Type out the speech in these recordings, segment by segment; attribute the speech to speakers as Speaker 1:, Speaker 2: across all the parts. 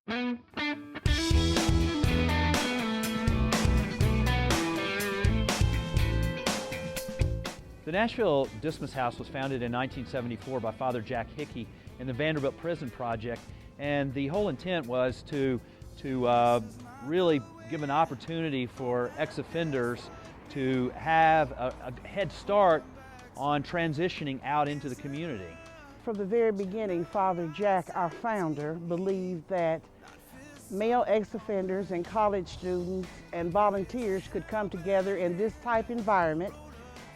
Speaker 1: The Nashville Dismas House was founded in 1974 by Father Jack Hickey in the Vanderbilt Prison Project, and the whole intent was to really give an opportunity for ex-offenders to have a head start on transitioning out into the community.
Speaker 2: From the very beginning, Father Jack, our founder, believed that male ex-offenders and college students and volunteers could come together in this type environment,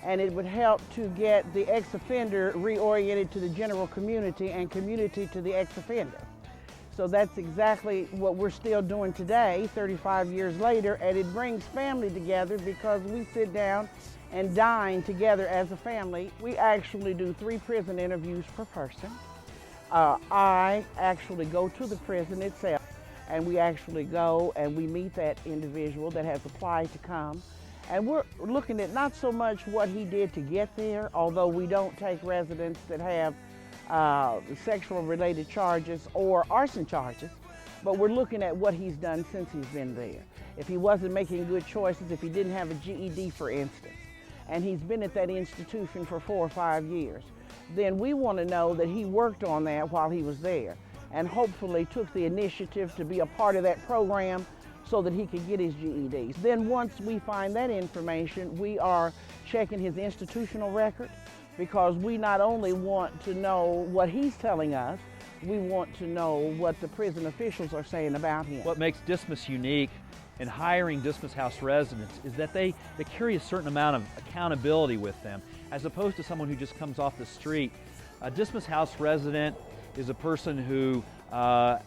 Speaker 2: and it would help to get the ex-offender reoriented to the general community and community to the ex-offender. So that's exactly what we're still doing today, 35 years later, and it brings family together because we sit down and dine together as a family. We actually do 3 prison interviews per person. I actually go to the prison itself, and we actually go and we meet that individual that has applied to come. And we're looking at not so much what he did to get there, although we don't take residents that have sexual related charges or arson charges, but we're looking at what he's done since he's been there. If he wasn't making good choices, if he didn't have a GED, for instance, and he's been at that institution for 4 or 5 years, then we want to know that he worked on that while he was there and hopefully took the initiative to be a part of that program so that he could get his GEDs. Then once we find that information, we are checking his institutional record, because we not only want to know what he's telling us, we want to know what the prison officials are saying about him.
Speaker 1: What makes Dismas unique in hiring Dismas House residents is that they carry a certain amount of accountability with them, as opposed to someone who just comes off the street. A Dismas House resident is a person who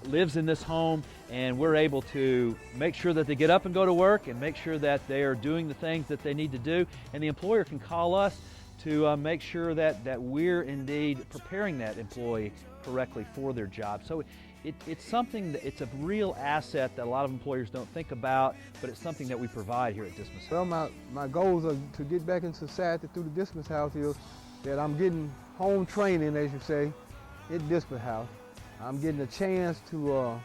Speaker 1: lives in this home, and we're able to make sure that they get up and go to work and make sure that they are doing the things that they need to do, and the employer can call us to make sure that we're indeed preparing that employee correctly for their job. So it's something that it's a real asset that a lot of employers don't think about, but it's something that we provide here at Dismas.
Speaker 3: Well, my goals are to get back in society through the Dismas House is that I'm getting home training, as you say, at Dismas House. I'm getting a chance to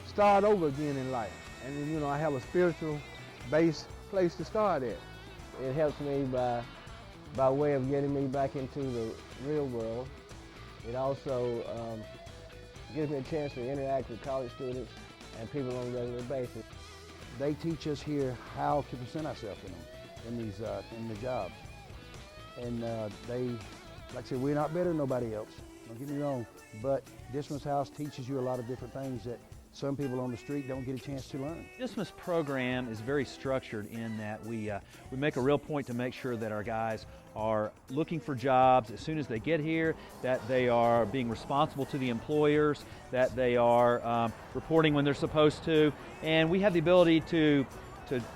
Speaker 3: start over again in life. And then, you know, I have a spiritual base place to start at.
Speaker 4: It helps me by way of getting me back into the real world. It also gives me a chance to interact with college students and people on a regular basis.
Speaker 5: They teach us here how to present ourselves in the jobs. And they, like I said, we're not better than nobody else. Don't get me wrong, but Dismas House teaches you a lot of different things that some people on the street don't get a chance to learn.
Speaker 1: Dismas program is very structured in that we make a real point to make sure that our guys are looking for jobs as soon as they get here, that they are being responsible to the employers, that they are reporting when they're supposed to, and we have the ability to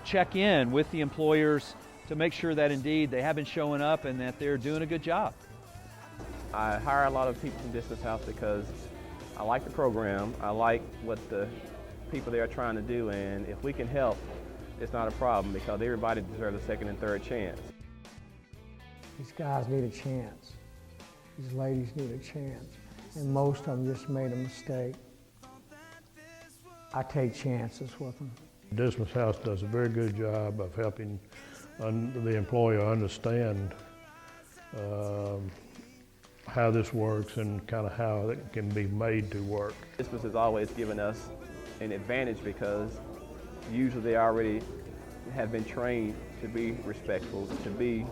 Speaker 1: check in with the employers to make sure that indeed they have been showing up and that they're doing a good job.
Speaker 6: I hire a lot of people from Dismas House because I like the program, I like what the people there are trying to do, and if we can help, it's not a problem because everybody deserves a second and third chance.
Speaker 7: These guys need a chance. These ladies need a chance. And most of them just made a mistake. I take chances with them.
Speaker 8: Dismas House does a very good job of helping the employer understand how this works and kind of how it can be made to work.
Speaker 6: Dismas has always given us an advantage because usually they already have been trained to be respectful, to be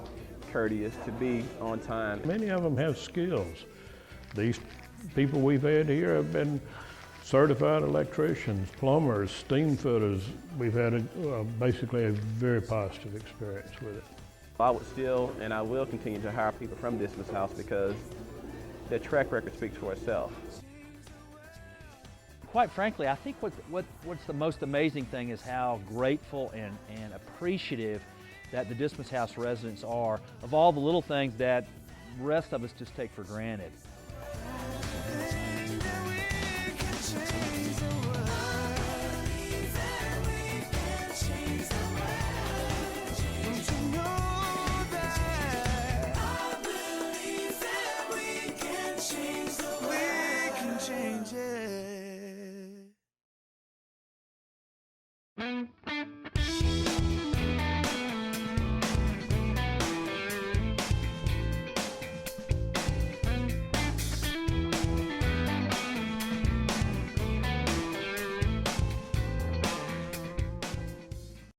Speaker 6: courteous, to be on time.
Speaker 8: Many of them have skills. These people we've had here have been certified electricians, plumbers, steam fitters. We've had basically a very positive experience with it.
Speaker 6: I would still and I will continue to hire people from Dismas House because their track record speaks for itself.
Speaker 1: Quite frankly, I think what's the most amazing thing is how grateful and appreciative that the Dismas House residents are of all the little things that the rest of us just take for granted.